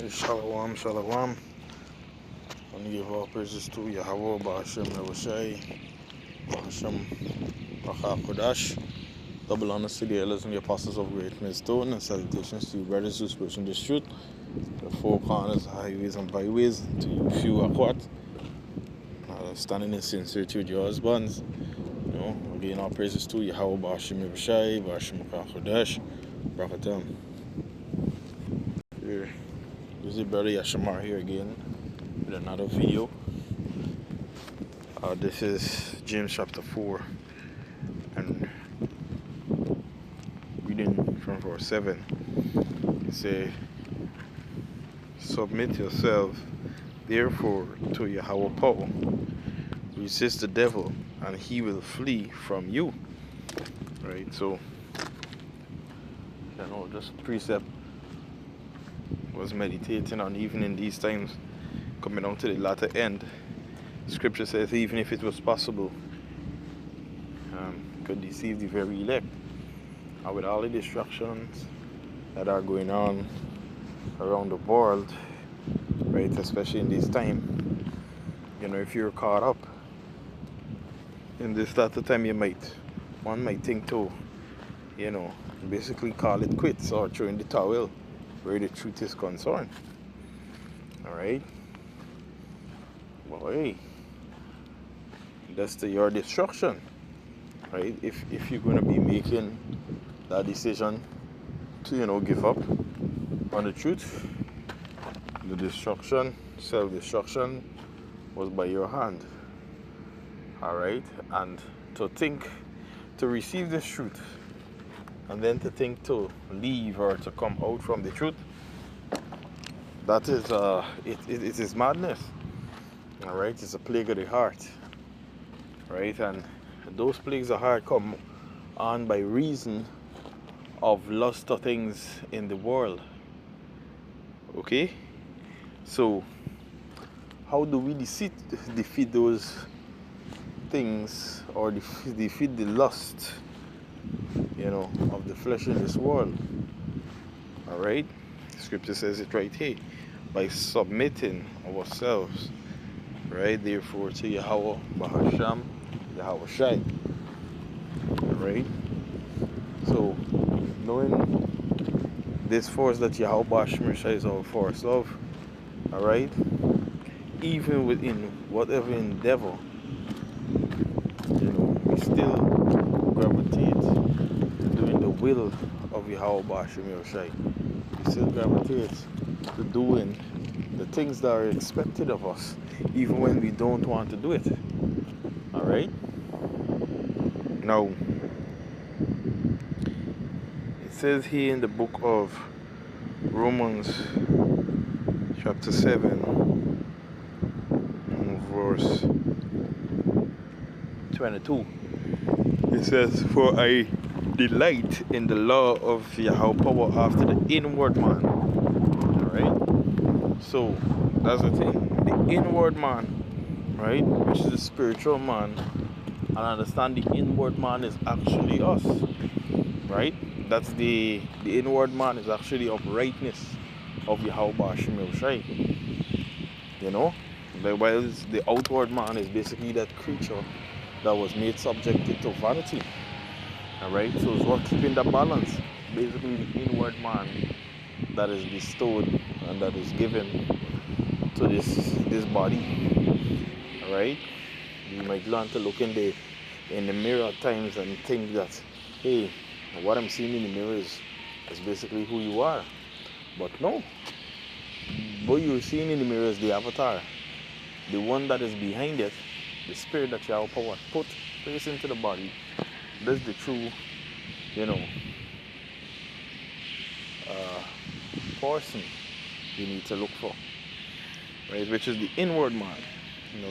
Shalom, shalom. And give all praises to Yahweh, Ba'ashem Yahushai, Ba'ashem Kodash. Double honors to the elders and the apostles of great millstone, and salutations to you brothers who preaching this truth. The four corners, highways and byways, to you few akwat, standing in sincerity with your husbands. Again, all praises to Yahweh, Ba'ashem Yahushai, Ba'ashem Kodash, Brakatam. Here, this is brother Yashamar here again with another video. This is James chapter 4 and reading from verse 7. It says, submit yourself therefore to Yahweh power. Resist the devil and he will flee from you. Right, so this precept was meditating on even in these times, coming down to the latter end. Scripture says even if it was possible, could deceive the very elect. And with all the distractions that are going on around the world, right, especially in this time, if you're caught up in this latter time, one might think to, basically call it quits or throw in the towel where the truth is concerned. Alright? Well, hey, that's your destruction. Right? If you're going to be making that decision to, give up on the truth, the destruction, self-destruction was by your hand. Alright? And to think to receive this truth and then to think to leave or to come out from the truth, that is it is madness. Alright, it's a plague of the heart. Right, and those plagues of the heart come on by reason of lust of things in the world. Okay? So how do we defeat those things, or defeat the lust of the flesh in this world? Alright, scripture says it right here, by submitting ourselves, right, therefore to Yahweh Bahasham Yahushai. Right, so knowing this force that Yahweh Bahasham is our force of, alright, even within whatever endeavor, we still gravitate to doing the will of Yahweh Bahasham Yahushai. We still gravitate to doing the things that are expected of us, even when we don't want to do it. Alright? Now, it says here in the book of Romans chapter 7 verse 22. It says, for I delight in the law of Yahweh power after the inward man. Alright? So, that's the thing. The inward man, right, which is the spiritual man, and understand the inward man is actually us. Right? That's the inward man is actually uprightness of Yahweh Ba'ashem Yahushai. While the outward man is basically that creature that was made subjected to vanity. Alright, so it's what keeping the balance. Basically the inward man that is bestowed and that is given to this body. Alright? You might learn to look in the mirror at times and think that, hey, what I'm seeing in the mirror is basically who you are. But no. What you're seeing in the mirror is the avatar. The one that is behind it, the spirit that Yahweh power place into the body. That's the true, person you need to look for. Right? Which is the inward man.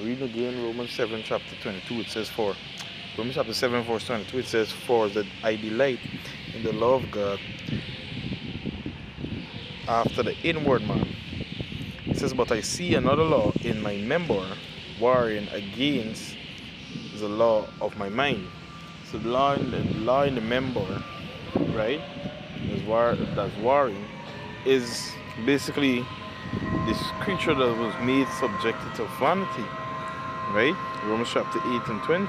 Read again Romans 7 chapter 22. It says, for Romans chapter 7 verse 22, it says, for that I delight in the law of God after the inward man. It says, but I see another law in my member, warring against the law of my mind. So the law in the member, right, that's warring, is basically this creature that was made subjected to vanity, right? Romans chapter 8 and 20.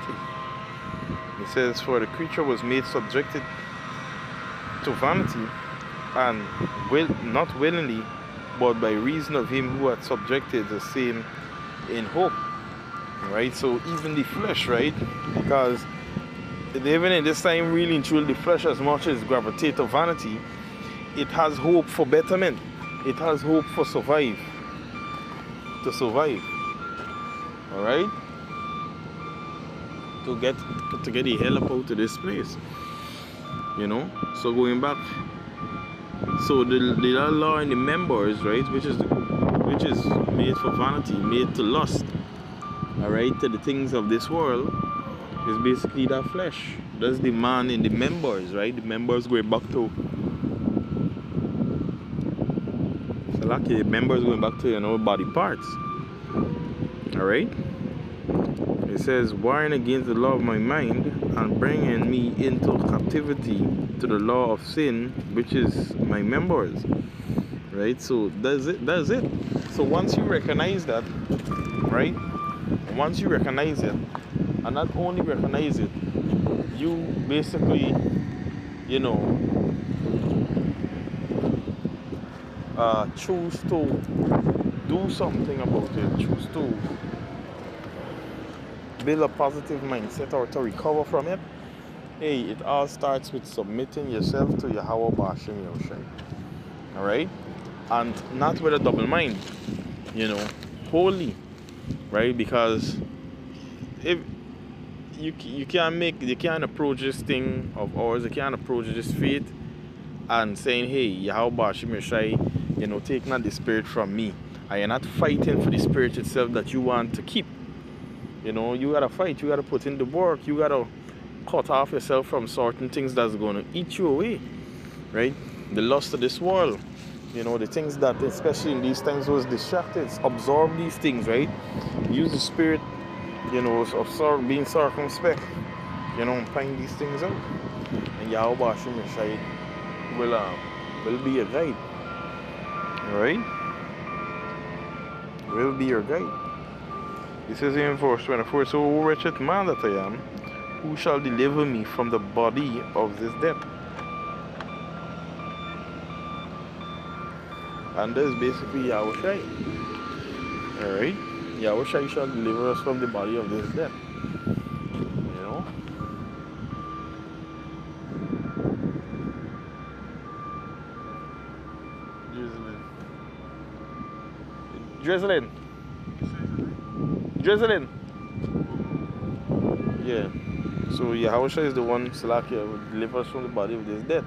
It says, for the creature was made subjected to vanity, and not willingly, but by reason of him who had subjected the same in hope. Right? So even the flesh, right? Because even in this time, really and truly, the flesh, as much as gravitate to vanity, it has hope for betterment. It has hope for survive. To survive. Alright? To get the hell up out of this place. You know? So going back, so the law in the members, right, which is made for vanity, made to lust, alright, to the things of this world, is basically that flesh. That's the man in the members, right? The members going back to the members going back to body parts. Alright? It says, warring against the law of my mind and bringing me into captivity to the law of sin, which is my members. Right? So that's it. So once you recognize that, right? Once you recognize it, and not only recognize it, you basically, choose to do something about it, choose to build a positive mindset or to recover from it. Hey, it all starts with submitting yourself to Yahweh Bashim Yoshai. Alright? And not with a double mind, wholly, right? Because if you can't approach this thing of ours, you can't approach this faith and saying, hey, Yahweh Bashim Yoshai, take not the spirit from me. And you're not fighting for the spirit itself that you want to keep. You gotta fight, you gotta put in the work, you gotta cut off yourself from certain things that's gonna eat you away, right? The lust of this world, the things that, especially in these times, was distracted. Absorb these things, right? Use the spirit, of being circumspect, find these things out. And Yahweh Bashim Yeshai will be your guide. Alright? Will be your guide. It says in verse 24, so wretched man that I am, who shall deliver me from the body of this death? And that is basically Yahushai. Alright? Yahushai shall deliver us from the body of this death. Drizzling. Yeah. So Yahushua is the one, Salakia, who delivers us from the body of this death.